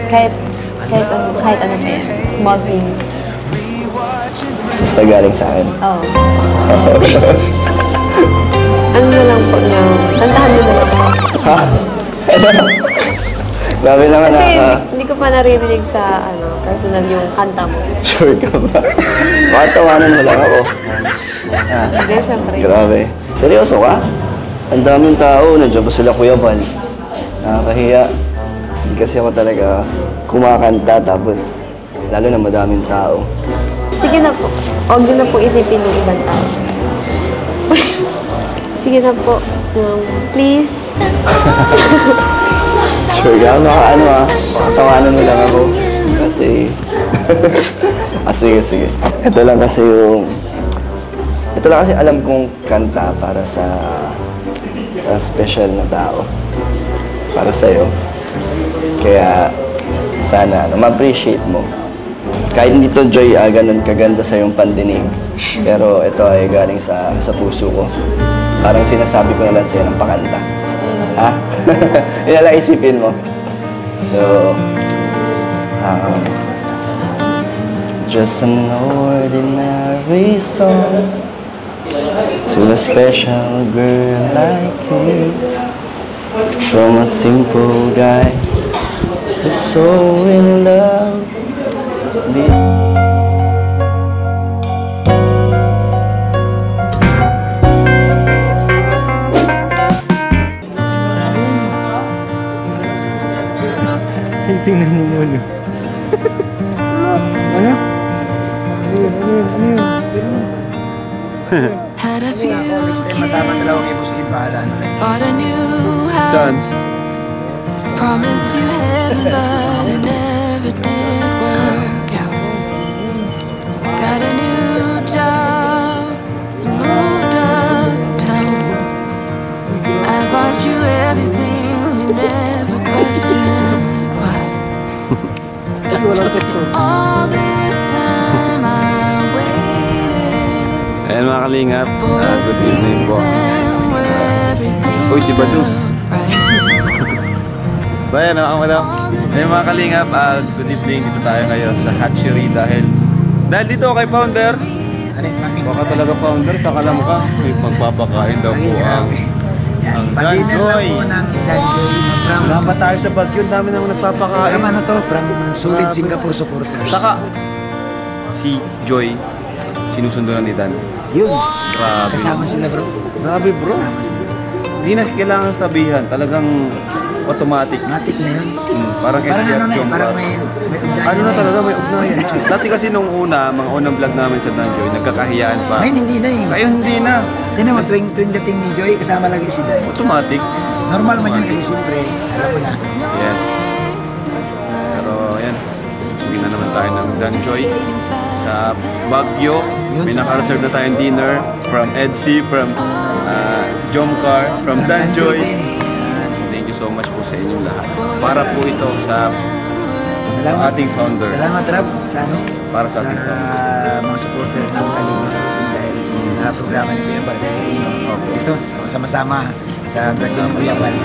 kahit ano pa yan. Small things. Basta galing sa akin. Oo. Ano na lang po niya? Kantahan mo na lang po. Ha? Grabe naman kasi hindi ko pa naririnig sa personal yung kanta mo. Sure ka ba? Baka tawanan mo lang ako. Hindi, syempre. Grabe. Seryoso ka? Ang daming tao. Nandiyan pa sila Kuya Val. Nakakahiya. Hindi kasi ako talaga kumakanta tapos lalo na madaming tao. Sige na po. Huwag nyo na po isipin yung ibang tao. Sige na po. Please. Sure ka? Makatawanan mo lang ako. Kasi... sige. Ito lang kasi alam kong kanta para sa special na tao. Para sa'yo. Kaya sana ma-appreciate mo. Kahit hindi to, Joy, ganun kaganda sa yung pandinig. Pero ito ay galing sa puso ko. Parang sinasabi ko na lang sa'yo ng pakanta. Ha? Yun na lang isipin mo. So, just an ordinary song to a special girl like you, from a simple guy who's so in love with tingnan niyo yun. Ano? Had a few kids, bought a new house, promised you heaven but it never did work out. Got a new job, moved uptown. I bought you everything, you never questioned why. All this time I waited. Ayan mga kalingap, good evening po. Uy, si Badus. Bayan, madam. Ayan mga kalingap, good evening. Dito tayo ngayon sa hatchery dahil dito kay founder. Baka talaga founder, sakala mo ka. May magpapakain daw po ang Danjoy. Wala pa tayo sa Baguio, dami naman nagpapakain. Ano to? From solid Singapore supporters. Saka, si Joy, sinusundo na ni Dan. Yun. Grabe. Kasama sila bro. Grabe bro. Kasama sila. Hindi na kailangan sabihan. Talagang automatic. Matik na yun. Parang ano na Jom. parang may ugnayan. Ano na talaga, may ugnayan na. Dati kasi nung una, mga unang vlog namin sa Danjoy, nagkakahiyaan pa. Ngayon hindi na eh. Ngayon hindi na. Tinan mo, tuwing dating ni Joy, kasama lagi si Dan. Automatic. Normal man yun kasi siyempre, alam mo na. Yes. Pero yan, hindi na naman tayo ng Danjoy sa Baguio. May naka-reserve na tayong dinner from Edsy, from Jomcar, from Danjoy. Thank you so much po sa inyong lahat. Para po ito sa ating founder. Salamat Rab sa ano? Para sa ating founder. Mga supporter ng Kalinga. Dahil sa programa ni Kuya Bal. Ito, sama-sama sa birthday ni Kuya Bal.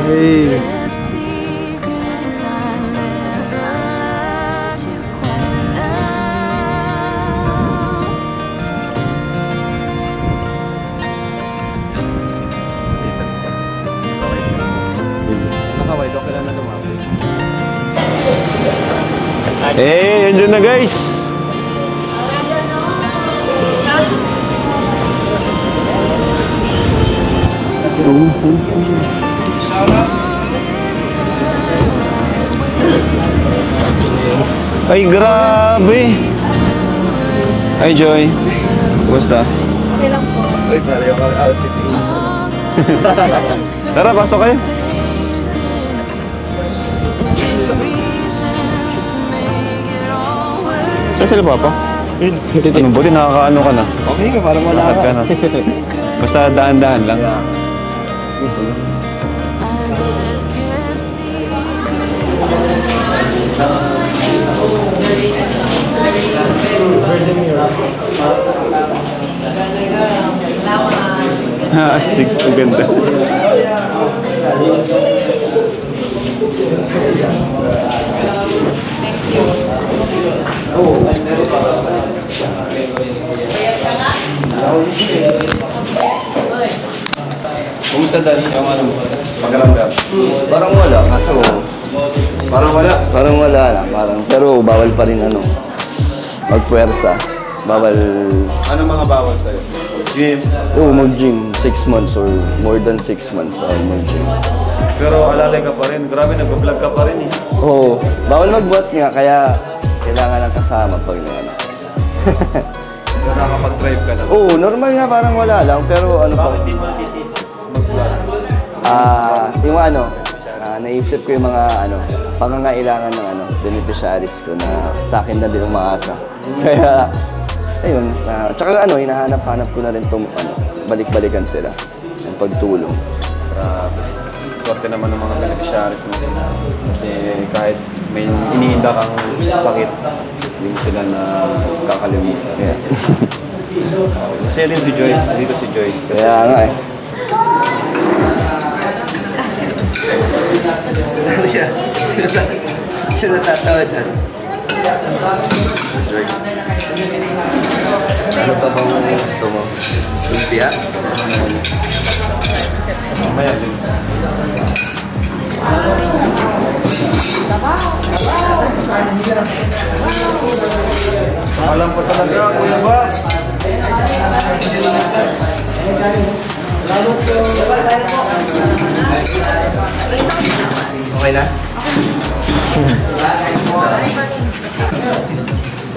Hey! Eh, yun na guys. Ay, grabe. Ay, Joy. Kumusta? Okay lang po. Uy, pare yung outfit ni Isa. Tara, pasok kayo. Saan sila papa? Ano, buti nakakaano ka na. Okay ka, parang wala Ka na. Basta daan-daan lang. Astig. Ang ganda. Kumusta Dan? Yung ano mo? Pagkaramdam? Parang wala, kaso Parang wala. parang wala na, pero bawal pa rin ano, magpuwersa. Bawal, Ano mga bawal sa'yo? Gym. mag-gym 6 months or more than 6 months bawal mag-gym. Pero alalay ka pa rin. Grabe, nag-vlog ka pa rin eh. Oo, bawal mag-buhat nga, kaya kailangan ng kasama pag ano. So, nakapag-drive ka na. Oo, normal nga, parang wala lang, pero ano pa. Bakit di mo natitis mag-vlog? Yung ano, naisip ko yung mga pangangailangan ng beneficiaries ko na sa akin na din umaasa. Kaya, ayun, tsaka hinahanap-hanap ko na rin itong balik-balikan sila, yung pagtulong. Sorte naman ng mga beneficiaries mo. Kasi kahit may iniinda kang sakit, hindi mo sila na kakalimutan. Yeah. Masaya din si Joy. Dito si Joy. Kasi Kaya nga eh. Siya natatawa dyan. Ano pa bang gusto mo? Lumpia? mamaya din. Alam po talaga, Kuya Bob. Okay na?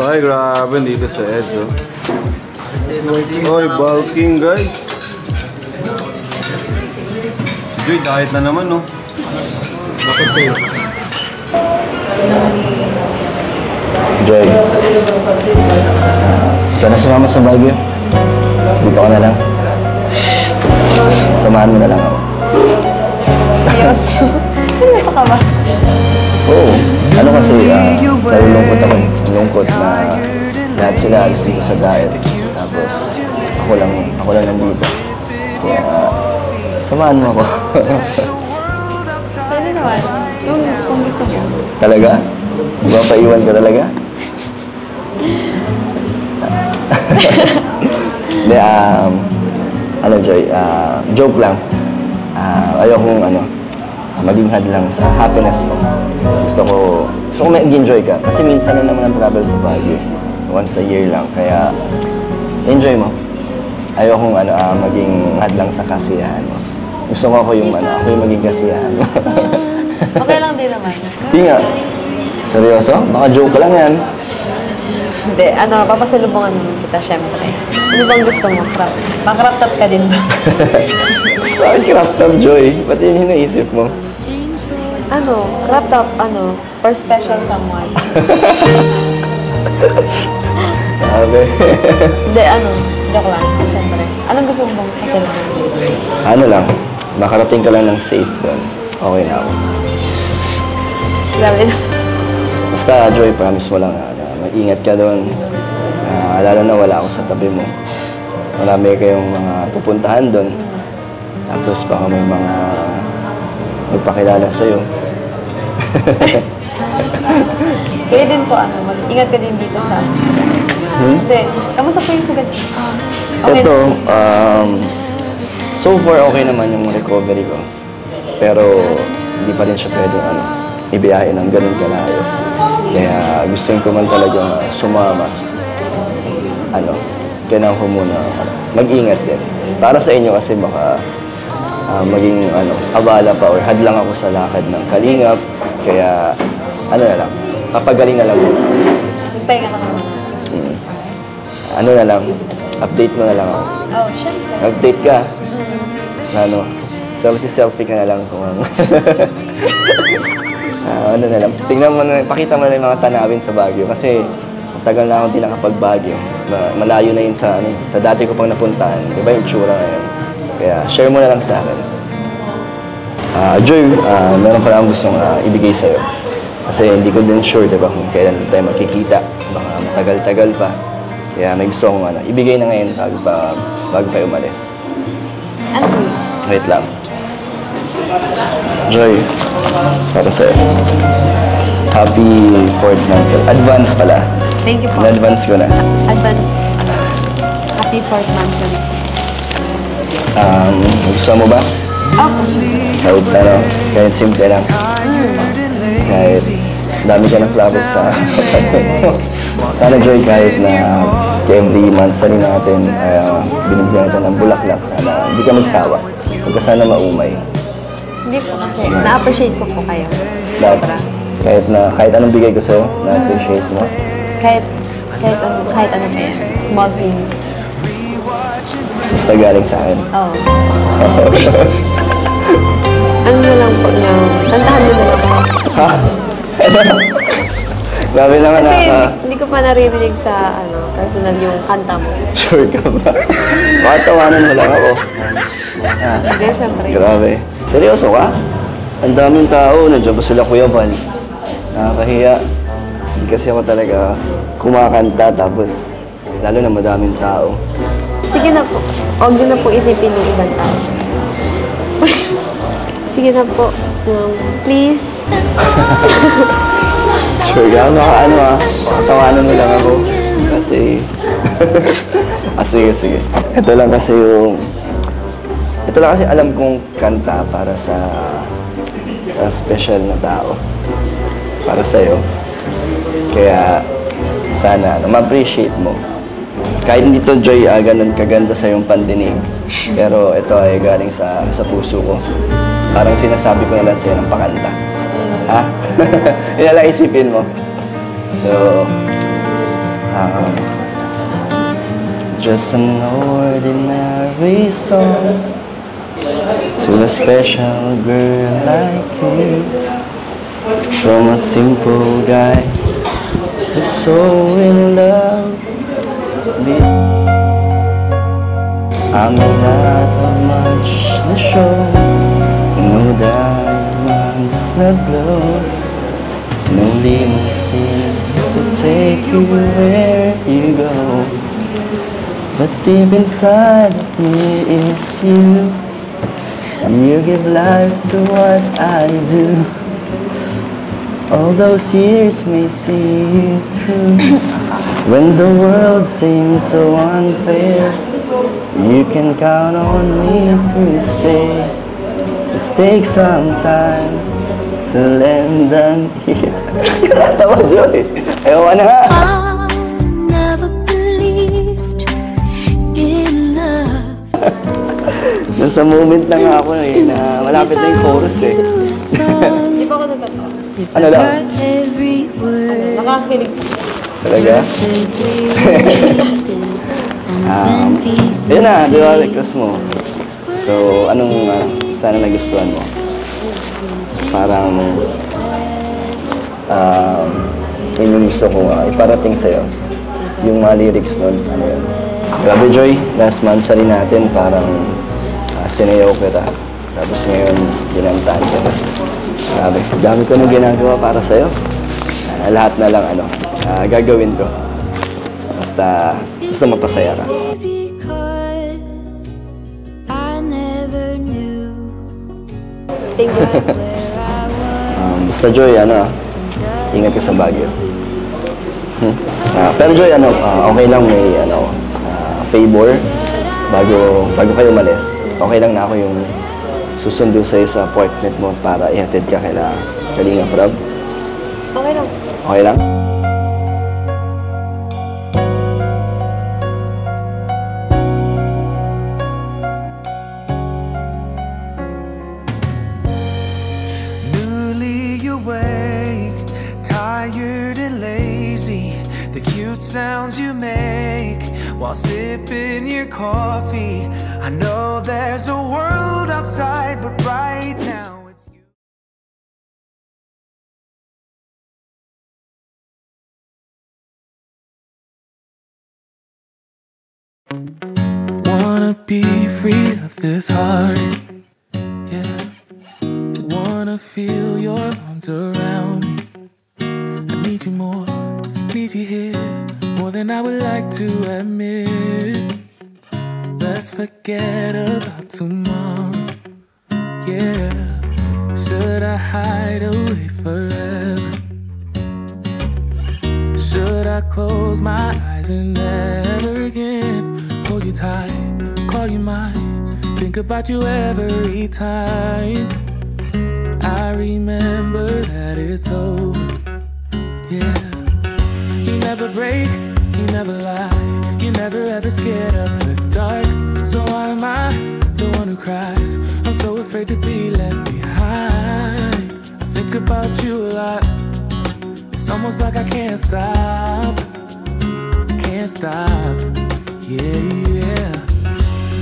Ay, grabe dito sa Edzo. Oy, bulking guys. Joy, diet na naman, no? Bakit kayo? Joy. Ikaw na sumama sa Baguio. Dito ka na lang. Samahan mo na lang ako. Seryoso? Seryoso ka ba? Oo. Ano kasi, nalulungkot ako. Lungkot na lahat sila alis dito sa diet. Tapos, ako lang nandito. Kaya, samahan mo ako. Pwede naman. Kung gusto mo. Talaga? Di ba paiwan ka talaga? Hindi, Joy, joke lang. Ayokong maging hadlang sa happiness mo. Gusto ko mag-enjoy ka. Kasi minsan na naman ang travel sa Baguio. Once a year lang. Kaya, enjoy mo. Ayokong maging hadlang sa kasiyahan mo. Gusto ko ako yung maging kasiyahan mo. Okay lang din naman. Hindi nga. Seryoso? Baka joke lang yan. Hindi, papasalubungan mo kita syempre. Ano bang gusto mo? Pang-crop top ka din ba? Bakit crop top, Joy? Ba't yun yung naisip mo? Crop top, for special someone. Sabi. Hindi, joke lang, syempre. Anong gusto mo bang pasalubungan? Lang, makarating ka lang ng safe doon. Okay na ako. Grabe na. Basta, Joy, promise mo lang mag-ingat ka doon. Alala na wala ako sa tabi mo. Marami kayong mga pupuntahan doon. Tapos baka may mga magpakilala sa'yo. Kaya din po, mag-ingat ka din dito sa Kasi, kamusta po yung sugat? Okay. Ito, so far okay naman yung recovery ko. Pero hindi pa rin siya pwedeng ibiyahe ng ganun kalayo. Kaya gusto ko man talaga sumama. Kailangan ko muna mag-ingat din. Para sa inyo kasi baka maging abala pa or hadlang ako sa lakad ng kalingap. Kaya na lang, papagaling na lang muna. Magpahinga ka naman. Na lang, update mo na lang ako. Oh, syempre. Update ka. Selfie ka na lang kung na lang. Tingnan mo na, pakita mo na yung mga tanawin sa Baguio. Kasi tagal na akong di nakapag-Baguio. Malayo na yun sa dati ko pang napuntahan. Diba yung tsura ngayon? Kaya share mo na lang sa akin. Joy, meron pa lang gustong ibigay sa'yo. Kasi hindi ko din sure, diba, kung kailan tayo magkikita. Baka matagal-tagal pa. Kaya may gusto akong ibigay na ngayon bago pa umalis. Ano po yun? Wait lang. Joy, para sa'yo. Happy 4th month. Advance pala. Thank you po. In-advance ko na. Advance, happy 4th month yun. Gusto mo ba? Ako. Kahit ano, kahit simple lang. Kahit dami ka ng flowers sa sana Joy, kahit na every month sa rin natin binibigyan natin ng bulaklak. Sana hindi ka magsawa. Huwag ka sana maumay. Hindi po kasi, na-appreciate ko po kayo. Lahat, Sobra. kahit anong bigay ko sa'yo, na-appreciate mo. Kahit ano pa yan. Small things. Basta galing sa akin. Oo. Ano na lang po na, kantahan mo na lang po. Ha? Grabe naman Kasi na. hindi ko pa naririnig sa personal yung kanta mo. Sure ka ba? Baka tawanan mo lang ako. Hindi, syempre. Grabe. Seryoso ka? Ang daming tao. Nandiyan pa sila Kuya Val. Nakakahiya. Hindi kasi ako talaga kumakanta tapos lalo na madaming tao. Sige na po. Huwag nyo na po isipin yung ibang tao. Sige na po. Please. Sure ka? Baka tawanan mo lang ako. Kasi... sige. Ito lang kasi alam kong kanta para sa special na tao. Para sa'yo. Kaya sana ma-appreciate mo. Kahit hindi to Joy, ganun kaganda sa yung pandinig. Pero ito ay galing sa puso ko. Parang sinasabi ko na lang sa'yo ng pakanta. Ha? Yun na lang isipin mo. So, just an ordinary song to a special girl like you, from a simple guy who's so in love with. I may not have much to show, no diamonds, no glows, no limousines to take you where you go. But deep inside of me is you. You give life to what I do. All those years may see you through. When the world seems so unfair, you can count on me to stay. Just take some time to lend an ear. Tawa, Joy. Ayaw ka na nga. Nasa moment na nga ako na malapit na yung chorus eh. Hindi pa ako nagkanta. Ano lang? Nakakilig po. Talaga? Yun na, di ba, request mo. So, anong sana nagustuhan mo? Parang, yun yung gusto ko iparating sa'yo. Yung mga lyrics nun, ano yun. Grabe Joy, last month sa rin natin, parang sinayaw kita. Tapos ngayon, ginantaan kita. Grabe, dami ko nang ginagawa para sa'yo. Lahat na lang gagawin ko. Basta mapasaya ka. Thank you. Basta Joy, ingat ka sa Baguio. Pero Joy, okay lang may favor bago kayo umalis. Okay lang na ako yung susundo sa'yo sa appointment mo para ihatid ka kila Kalinga Prab. Okay lang. Okay lang? Newly awake, tired and lazy, the cute sounds you make while sipping your coffee. I know there's a world outside, but right now it's you. Wanna be free of this heart, yeah. Wanna feel your arms around me. I need you more, need you here, more than I would like to admit. Let's forget about tomorrow. Yeah. Should I hide away forever? Should I close my eyes and never again hold you tight, call you mine, think about you every time? I remember that it's over. Yeah. You never break, you never lie, you never ever scared of the dark. So why am I the one who cries? I'm so afraid to be left behind. I think about you a lot. It's almost like I can't stop. Can't stop. Yeah, yeah.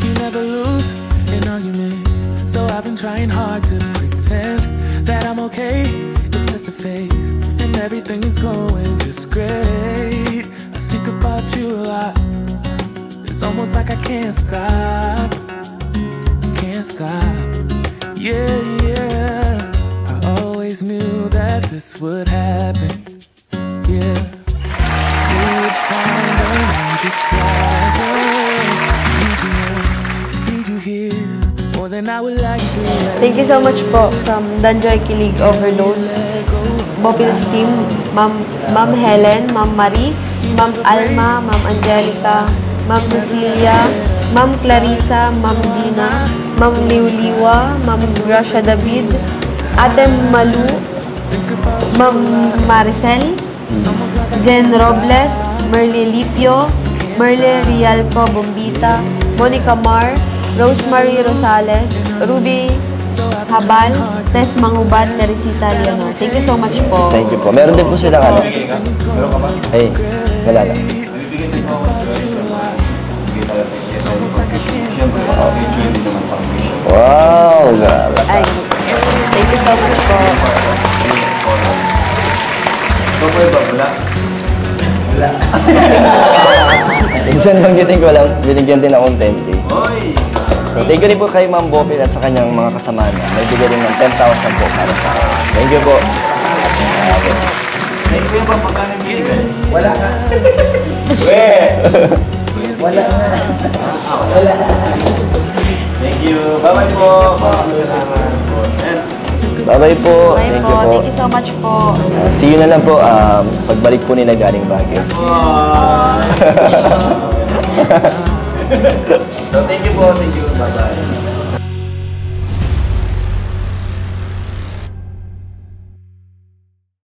You never lose an argument, so I've been trying hard to pretend that I'm okay. It's just a phase, and everything is going just great. I think about you a lot. It's almost like I can't stop. Can't stop. Yeah, yeah. I always knew that this would happen. Yeah. You would find a new distraction. Need you know, need you here more than I would like to. Thank you so much po from Danjoy Kilig Overload, Bopil's team, Ma'am Helen, Ma'am Marie, Ma'am Alma, Ma'am Angelica, Ma'am Cecilia, Ma'am Clarissa, Ma'am Dina, Ma'am Liuliwa, Ma'am Gracia David, Ate Malu, Ma'am Maricel, Jen Robles, Merle Lipio, Merle Rialco Bombita, Monica Mar, Rosemary Rosales, Ruby Habal, Tess Mangubat, Teresita Leonor. Thank you so much po. Thank you po. Meron din po sila ano. Ay, wala lang. Wow, grabe. Ay, thank you so much po. Ito po ba? Wala? Wala. Minsan banggitin ko lang, binigyan din akong 10K. Oy! So, thank you rin po kay Ma'am Bopil at sa kanyang mga kasama niya. Nagbigay rin ng 10,000 po para sa akin. Thank you po. Thank you ba? Magkano binigay? Wala ka. Wala nga. Wala. Thank you. Bye-bye po. Salamat po. Bye-bye po. Bye Thank po. you po. Thank you so much po. See you na lang po pagbalik po nila galing Baguio. So, thank you po. Thank you. Bye-bye.